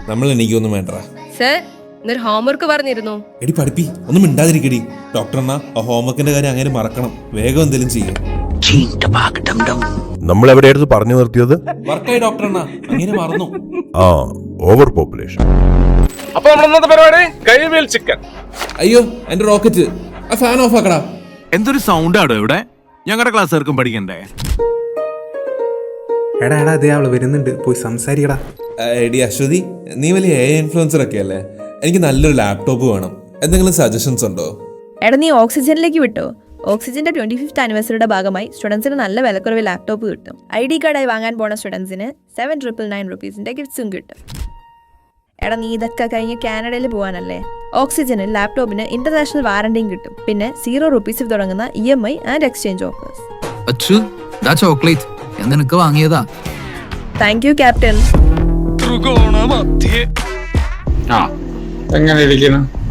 നമ്മൾ എനിക്കൊന്നും വേണ്ട. സർ, ഇന്നൊരു ഹോംവർക്ക് പറഞ്ഞിരുന്നു. എടി പഠിപ്പി, ഒന്നും മിണ്ടാതിരിക്കടി. ഡോക്ടർ എന്നാ ആ ഹോംവർക്കിന്റെ കാര്യം അങ്ങനെ മറക്കണം. വേഗം എന്തെങ്കിലും ചെയ്യും. നമ്മൾ എവിടെയായിരുന്നു പറഞ്ഞു നിർത്തിയത്? വർക്കായി ഡോക്ടർ എന്നാ അങ്ങനെ മറന്നു. ആ, ഓവർ പോപ്പുലേഷൻ. അപ്പൊ നമ്മളെ പരിപാടി കൈവേൽ ചിക്കൻ. അയ്യോ എന്റെ റോക്കറ്റ്, ആ ഫാൻ ഓഫ് ആക്കടാ. എന്തൊരു സൗണ്ട് ആടോ ഇവിടെ? ഞങ്ങളുടെ ക്ലാസ്സുകാർക്കും പഠിക്കണ്ടേ? എടാ അതേ അവള് വരുന്നുണ്ട്, പോയി സംസാരിക്കടാ. എടി അശ്വതി, നീ വലിയ AI ഇൻഫ്ലുവൻസർ ഒക്കെ അല്ലേ? എനിക്ക് നല്ലൊരു ലാപ്ടോപ്പ് വേണം. എന്തെങ്കിലും സജഷൻസ് ഉണ്ടോ? എടാ നീ ഓക്സിജനിലേക്ക് വിട്ടോ. ഓക്സിജന്റെ 25th ആനിവേഴ്സറിയുടെ ഭാഗമായി സ്റ്റുഡൻസിന് നല്ല വിലക്കുറവ് ലാപ്ടോപ്പ് കിട്ടും. ID കാർഡായി വാങ്ങാൻ പോണ സ്റ്റുഡൻസിന് 799 റുപ്പീസിന്റെ ഗിഫ്റ്റ്സും കിട്ടും. എടാ നീ ഇതൊക്കെ കഴിഞ്ഞ് കാനഡയിൽ പോകാനല്ലേ? ഓക്സിജനിൽ ലാപ്ടോപ്പിന് ഇന്റർനാഷണൽ വാറണ്ടിയും കിട്ടും. പിന്നെ 0 റുപ്പീസിൽ തുടങ്ങുന്ന EMI and exchange offers. Achu, ദാ ചോക്ലേറ്റ് ഞാൻ നിനക്ക് വാങ്ങിയതാ. Thank you captain. എങ്ങനെ ഇരിക്കുന്നു?